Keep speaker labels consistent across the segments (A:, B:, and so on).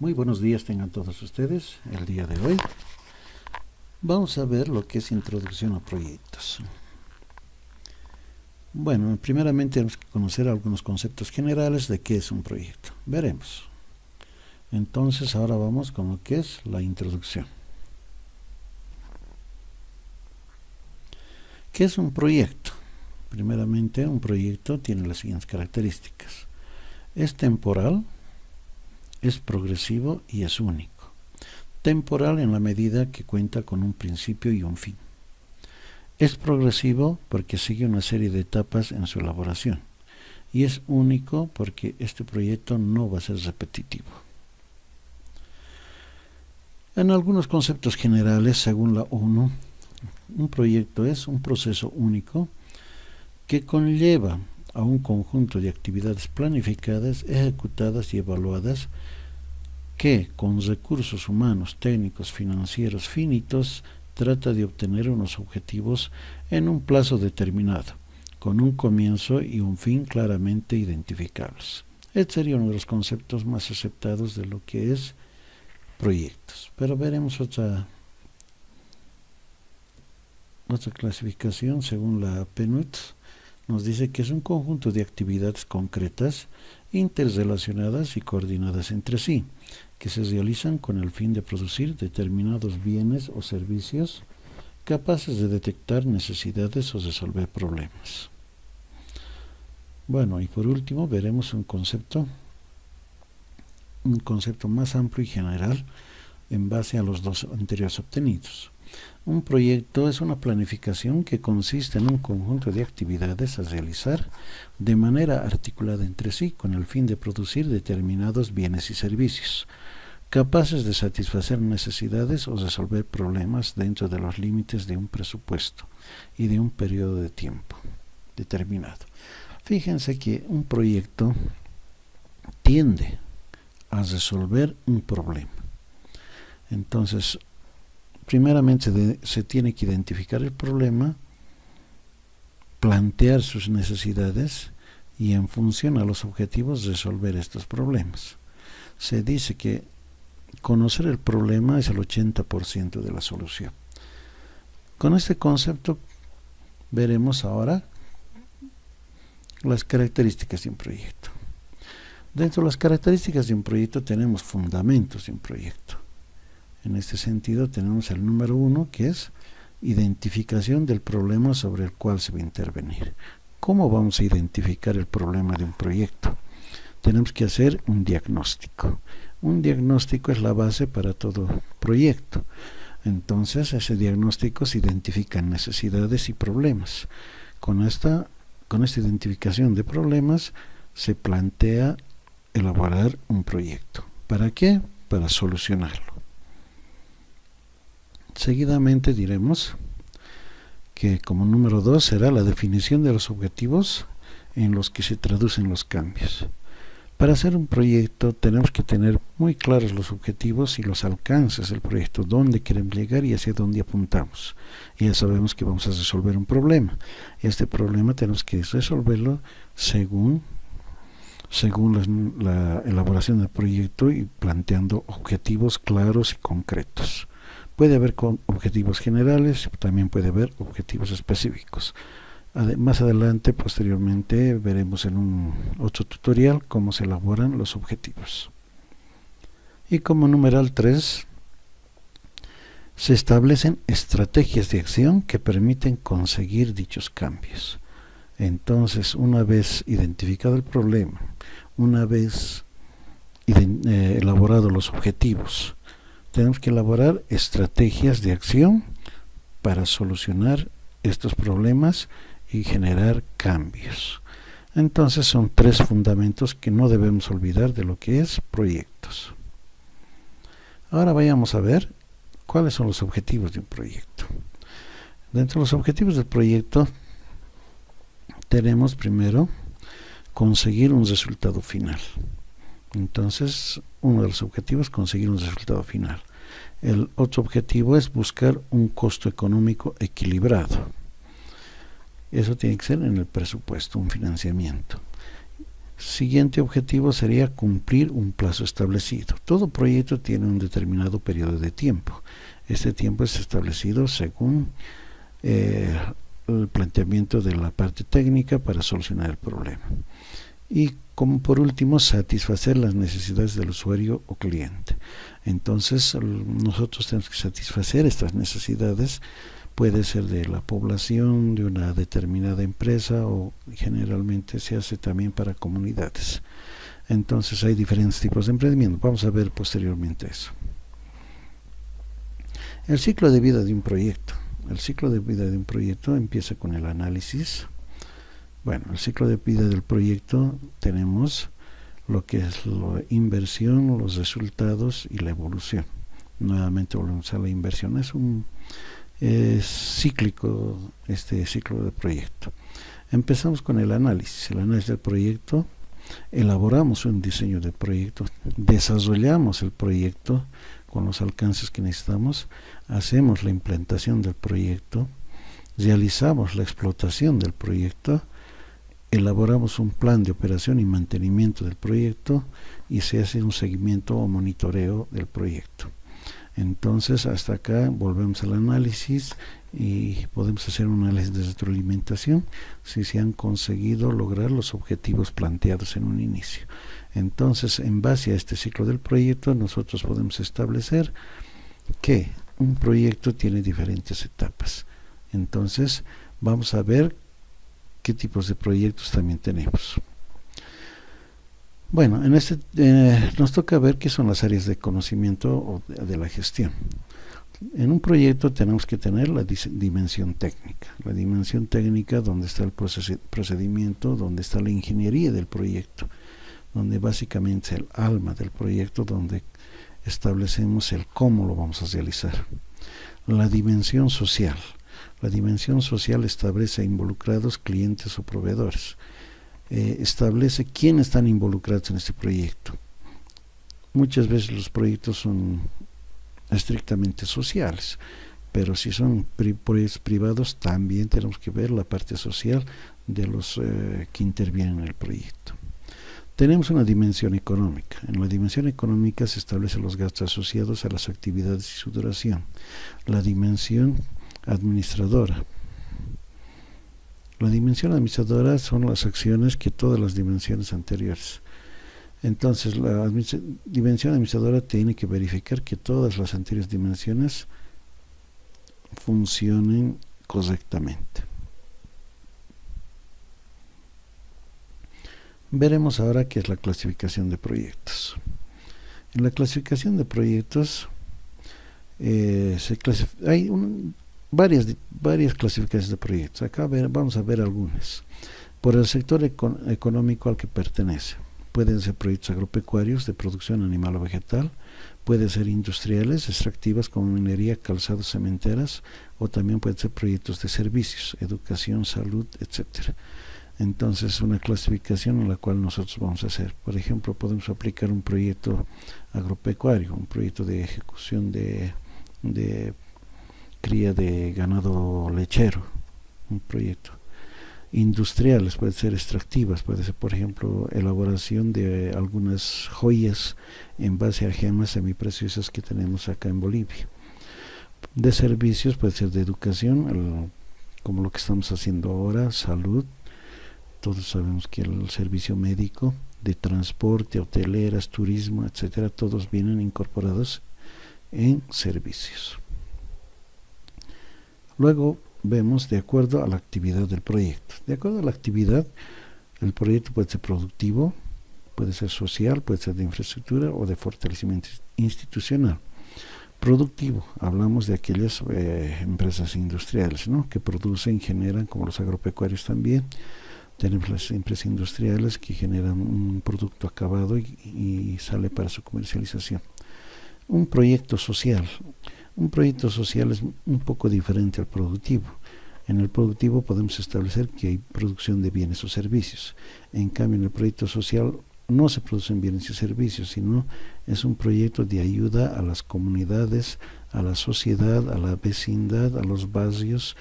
A: Muy buenos días tengan todos ustedes. El día de hoy vamos a ver lo que es introducción a proyectos. Bueno, primeramente tenemos que conocer algunos conceptos generales de qué es un proyecto. Veremos. Entonces ahora vamos con lo que es la introducción. ¿Qué es un proyecto? Primeramente, un proyecto tiene las siguientes características. Es temporal, es progresivo y es único. Temporal en la medida que cuenta con un principio y un fin. Es progresivo porque sigue una serie de etapas en su elaboración. Y es único porque este proyecto no va a ser repetitivo. En algunos conceptos generales, según la ONU, un proyecto es un proceso único que conlleva a un conjunto de actividades planificadas, ejecutadas y evaluadas que, con recursos humanos, técnicos, financieros finitos, trata de obtener unos objetivos en un plazo determinado, con un comienzo y un fin claramente identificables. Este sería uno de los conceptos más aceptados de lo que es proyectos. Pero veremos otra clasificación según la PNUD. Nos dice que es un conjunto de actividades concretas, interrelacionadas y coordinadas entre sí, que se realizan con el fin de producir determinados bienes o servicios capaces de detectar necesidades o resolver problemas. Bueno, y por último veremos un concepto más amplio y general en base a los dos anteriores obtenidos. Un proyecto es una planificación que consiste en un conjunto de actividades a realizar de manera articulada entre sí con el fin de producir determinados bienes y servicios, capaces de satisfacer necesidades o resolver problemas dentro de los límites de un presupuesto y de un periodo de tiempo determinado. Fíjense que un proyecto tiende a resolver un problema. Entonces, primeramente se tiene que identificar el problema, plantear sus necesidades y en función a los objetivos resolver estos problemas. Se dice que conocer el problema es el 80% de la solución. Con este concepto veremos ahora las características de un proyecto. Dentro de las características de un proyecto tenemos fundamentos de un proyecto. En este sentido tenemos el número 1, que es identificación del problema sobre el cual se va a intervenir. ¿Cómo vamos a identificar el problema de un proyecto? Tenemos que hacer un diagnóstico. Un diagnóstico es la base para todo proyecto. Entonces, ese diagnóstico se identifican necesidades y problemas. Con esta identificación de problemas se plantea elaborar un proyecto. ¿Para qué? Para solucionarlo. Seguidamente diremos que como número 2 será la definición de los objetivos en los que se traducen los cambios. Para hacer un proyecto tenemos que tener muy claros los objetivos y los alcances del proyecto, dónde queremos llegar y hacia dónde apuntamos. Y ya sabemos que vamos a resolver un problema. Este problema tenemos que resolverlo según la elaboración del proyecto y planteando objetivos claros y concretos. Puede haber objetivos generales, también puede haber objetivos específicos. Más adelante, posteriormente, veremos en un otro tutorial cómo se elaboran los objetivos. Y como numeral 3, se establecen estrategias de acción que permiten conseguir dichos cambios. Entonces, una vez identificado el problema, una vez elaborado los objetivos, tenemos que elaborar estrategias de acción para solucionar estos problemas y generar cambios. Entonces son 3 fundamentos que no debemos olvidar de lo que es proyectos. Ahora vayamos a ver cuáles son los objetivos de un proyecto. Dentro de los objetivos del proyecto tenemos primero conseguir un resultado final. Entonces, uno de los objetivos es conseguir un resultado final. El otro objetivo es buscar un costo económico equilibrado. Eso tiene que ser en el presupuesto, un financiamiento. Siguiente objetivo sería cumplir un plazo establecido. Todo proyecto tiene un determinado periodo de tiempo. Este tiempo es establecido según el planteamiento de la parte técnica para solucionar el problema. Y como por último, satisfacer las necesidades del usuario o cliente. Entonces, nosotros tenemos que satisfacer estas necesidades. Puede ser de la población, de una determinada empresa, o generalmente se hace también para comunidades. Entonces hay diferentes tipos de emprendimiento. Vamos a ver posteriormente eso. El ciclo de vida de un proyecto. El ciclo de vida de un proyecto empieza con el análisis. Bueno, el ciclo de vida del proyecto tenemos lo que es la inversión, los resultados y la evolución. Nuevamente volvemos a la inversión. Es cíclico este ciclo de proyecto. Empezamos con el análisis del proyecto, elaboramos un diseño de proyecto, desarrollamos el proyecto con los alcances que necesitamos, hacemos la implementación del proyecto, realizamos la explotación del proyecto, elaboramos un plan de operación y mantenimiento del proyecto y se hace un seguimiento o monitoreo del proyecto. Entonces hasta acá volvemos al análisis y podemos hacer un análisis de retroalimentación si se han conseguido lograr los objetivos planteados en un inicio. Entonces, en base a este ciclo del proyecto, nosotros podemos establecer que un proyecto tiene diferentes etapas. Entonces vamos a ver qué tipos de proyectos también tenemos. Bueno, en este nos toca ver qué son las áreas de conocimiento o de la gestión. En un proyecto tenemos que tener la dimensión técnica. La dimensión técnica donde está el procedimiento, donde está la ingeniería del proyecto, donde básicamente es el alma del proyecto, donde establecemos el cómo lo vamos a realizar. La dimensión social. La dimensión social establece involucrados clientes o proveedores. Establece quiénes están involucrados en este proyecto. Muchas veces los proyectos son estrictamente sociales, pero si son proyectos privados también tenemos que ver la parte social de los que intervienen en el proyecto. Tenemos una dimensión económica. En la dimensión económica se establecen los gastos asociados a las actividades y su duración. La dimensión administradora. La dimensión administradora son las acciones que todas las dimensiones anteriores. Entonces, la dimensión administradora tiene que verificar que todas las anteriores dimensiones funcionen correctamente. Veremos ahora qué es la clasificación de proyectos. En la clasificación de proyectos hay varias clasificaciones de proyectos. Acá vamos a ver algunas. Por el sector económico al que pertenece. Pueden ser proyectos agropecuarios de producción animal o vegetal, pueden ser industriales, extractivas como minería, calzados, cementeras, o también pueden ser proyectos de servicios, educación, salud, etc. Entonces, una clasificación en la cual nosotros vamos a hacer. Por ejemplo, podemos aplicar un proyecto agropecuario, un proyecto de ejecución de cría de ganado lechero, un proyecto. Industriales, puede ser extractivas, puede ser por ejemplo elaboración de algunas joyas en base a gemas semipreciosas que tenemos acá en Bolivia. De servicios puede ser de educación, como lo que estamos haciendo ahora, salud, todos sabemos que el servicio médico, de transporte, hoteleras, turismo, etcétera, todos vienen incorporados en servicios. Luego vemos de acuerdo a la actividad del proyecto. De acuerdo a la actividad, el proyecto puede ser productivo, puede ser social, puede ser de infraestructura o de fortalecimiento institucional. Productivo, hablamos de aquellas empresas industriales, ¿no?, que producen, generan, como los agropecuarios también. Tenemos las empresas industriales que generan un producto acabado y sale para su comercialización. Un proyecto social. Un proyecto social es un poco diferente al productivo. En el productivo podemos establecer que hay producción de bienes o servicios. En cambio, en el proyecto social no se producen bienes y servicios, sino es un proyecto de ayuda a las comunidades, a la sociedad, a la vecindad, a los barrios,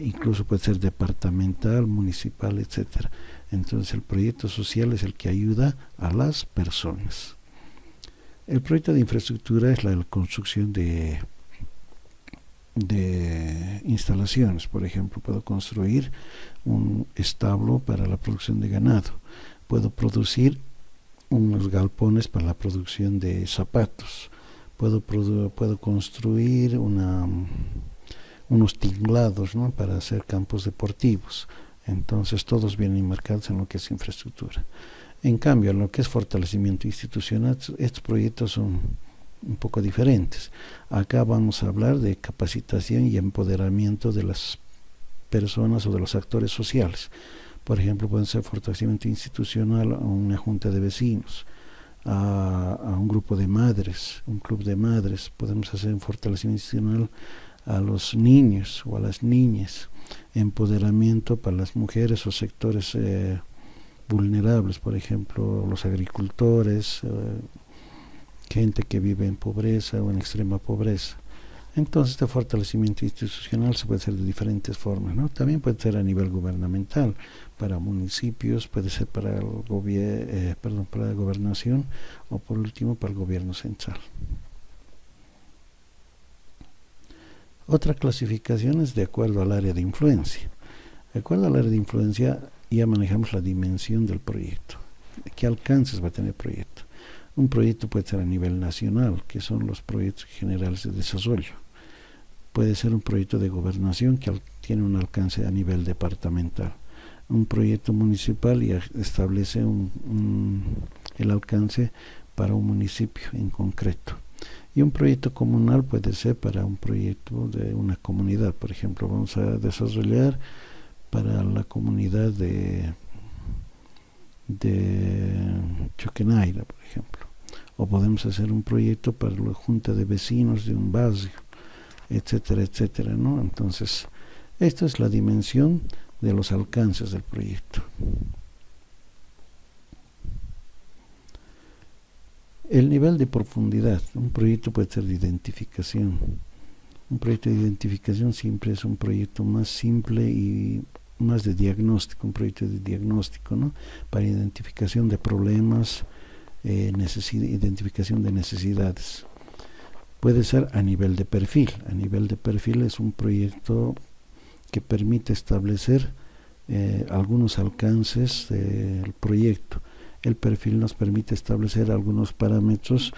A: incluso puede ser departamental, municipal, etcétera. Entonces el proyecto social es el que ayuda a las personas. El proyecto de infraestructura es la construcción de instalaciones. Por ejemplo, puedo construir un establo para la producción de ganado, puedo producir unos galpones para la producción de zapatos, puedo construir unos tinglados, ¿no?, para hacer campos deportivos. Entonces todos vienen marcados en lo que es infraestructura. En cambio, en lo que es fortalecimiento institucional, estos proyectos son un poco diferentes. Acá vamos a hablar de capacitación y empoderamiento de las personas o de los actores sociales. Por ejemplo, pueden ser fortalecimiento institucional a una junta de vecinos, a un grupo de madres, un club de madres. Podemos hacer un fortalecimiento institucional a los niños o a las niñas, empoderamiento para las mujeres o sectores vulnerables, por ejemplo, los agricultores, gente que vive en pobreza o en extrema pobreza. Entonces, este fortalecimiento institucional se puede hacer de diferentes formas, ¿no? También puede ser a nivel gubernamental, para municipios, puede ser para para la gobernación, o por último para el gobierno central. Otra clasificación es de acuerdo al área de influencia. De acuerdo al área de influencia ya manejamos la dimensión del proyecto. ¿Qué alcances va a tener el proyecto? Un proyecto puede ser a nivel nacional, que son los proyectos generales de desarrollo. Puede ser un proyecto de gobernación que tiene un alcance a nivel departamental. Un proyecto municipal ya establece el alcance para un municipio en concreto. Y un proyecto comunal puede ser para un proyecto de una comunidad. Por ejemplo, vamos a desarrollar para la comunidad de Choquenaira, por ejemplo. O podemos hacer un proyecto para la junta de vecinos de un barrio, etcétera, etcétera, ¿no? Entonces, esta es la dimensión de los alcances del proyecto. El nivel de profundidad. Un proyecto puede ser de identificación. Un proyecto de identificación siempre es un proyecto más simple y más de diagnóstico, un proyecto de diagnóstico, ¿no?, para identificación de problemas, identificación de necesidades. Puede ser a nivel de perfil. A nivel de perfil es un proyecto que permite establecer algunos alcances del proyecto. El perfil nos permite establecer algunos parámetros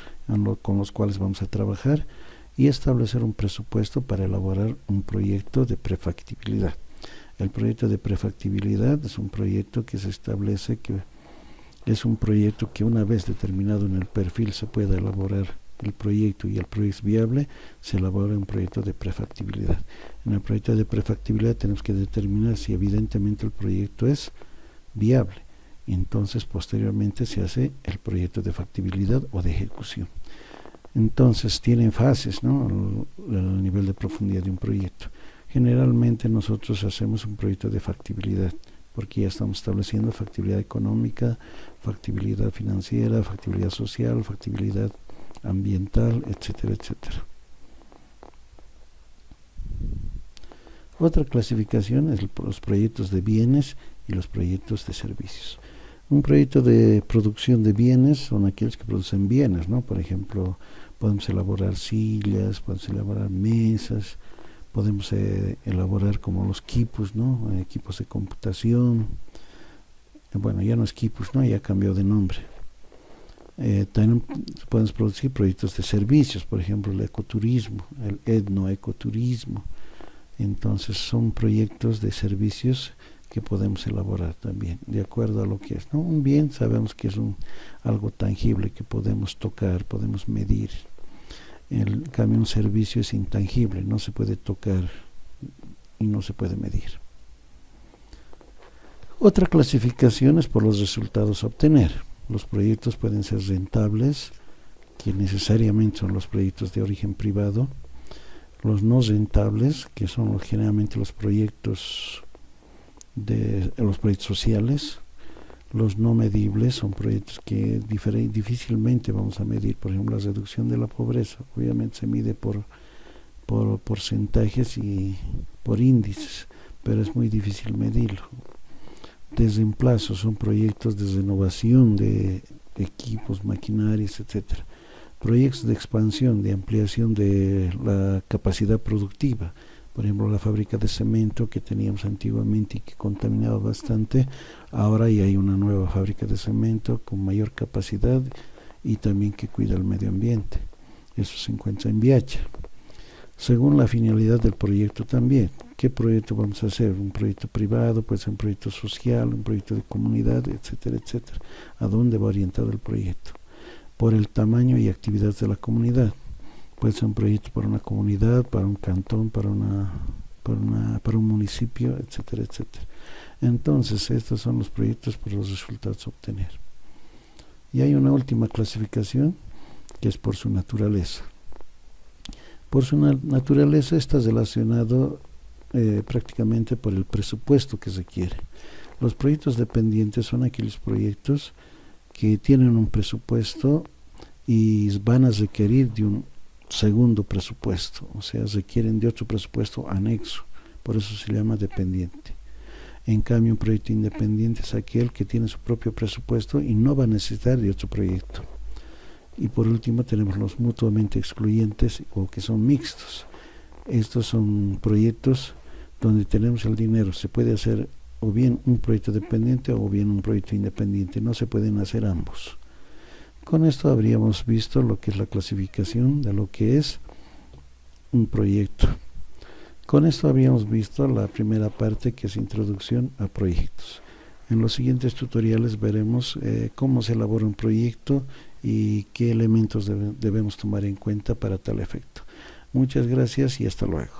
A: con los cuales vamos a trabajar y establecer un presupuesto para elaborar un proyecto de prefactibilidad. El proyecto de prefactibilidad es un proyecto que se establece que es un proyecto que una vez determinado en el perfil se pueda elaborar el proyecto y el proyecto es viable, se elabora un proyecto de prefactibilidad. En el proyecto de prefactibilidad tenemos que determinar si evidentemente el proyecto es viable. Entonces posteriormente se hace el proyecto de factibilidad o de ejecución. Entonces tienen fases, ¿no?, el nivel de profundidad de un proyecto. Generalmente nosotros hacemos un proyecto de factibilidad porque ya estamos estableciendo factibilidad económica, factibilidad financiera, factibilidad social, factibilidad ambiental, etcétera, etcétera. Otra clasificación es los proyectos de bienes y los proyectos de servicios. Un proyecto de producción de bienes son aquellos que producen bienes, ¿no? Por ejemplo, podemos elaborar sillas, podemos elaborar mesas, podemos elaborar como los quipus, ¿no?, equipos de computación. Bueno, ya no es quipus, ¿no?, ya cambió de nombre. También podemos producir proyectos de servicios, por ejemplo, el ecoturismo, el etnoecoturismo. Entonces son proyectos de servicios que podemos elaborar también, de acuerdo a lo que es, ¿no? Un bien sabemos que es algo tangible que podemos tocar, podemos medir. En cambio, un servicio es intangible, no se puede tocar y no se puede medir. Otra clasificación es por los resultados a obtener. Los proyectos pueden ser rentables, que necesariamente son los proyectos de origen privado. Los no rentables, que son generalmente los proyectos sociales. Los no medibles son proyectos que difícilmente vamos a medir. Por ejemplo, la reducción de la pobreza obviamente se mide por porcentajes y por índices, pero es muy difícil medirlo. Desemplazos son proyectos de renovación de equipos, maquinarias, etcétera. Proyectos de expansión, de ampliación de la capacidad productiva. Por ejemplo, la fábrica de cemento que teníamos antiguamente y que contaminaba bastante, ahora ya hay una nueva fábrica de cemento con mayor capacidad y también que cuida el medio ambiente. Eso se encuentra en Viacha. Según la finalidad del proyecto también, ¿qué proyecto vamos a hacer? Un proyecto privado, puede ser un proyecto social, un proyecto de comunidad, etcétera, etcétera. ¿A dónde va orientado el proyecto? Por el tamaño y actividad de la comunidad. Puede ser un proyecto para una comunidad, para un cantón, para un municipio, etcétera, etcétera. Entonces, estos son los proyectos por los resultados a obtener. Y hay una última clasificación, que es por su naturaleza. Por su naturaleza está relacionado prácticamente por el presupuesto que se quiere. Los proyectos dependientes son aquellos proyectos que tienen un presupuesto y van a requerir de un segundo presupuesto, o sea, requieren de otro presupuesto anexo, por eso se llama dependiente. En cambio, un proyecto independiente es aquel que tiene su propio presupuesto y no va a necesitar de otro proyecto. Y por último tenemos los mutuamente excluyentes o que son mixtos. Estos son proyectos donde tenemos el dinero, se puede hacer o bien un proyecto dependiente o bien un proyecto independiente, no se pueden hacer ambos. Con esto habríamos visto lo que es la clasificación de lo que es un proyecto. Con esto habríamos visto la primera parte, que es introducción a proyectos. En los siguientes tutoriales veremos cómo se elabora un proyecto y qué elementos debemos tomar en cuenta para tal efecto. Muchas gracias y hasta luego.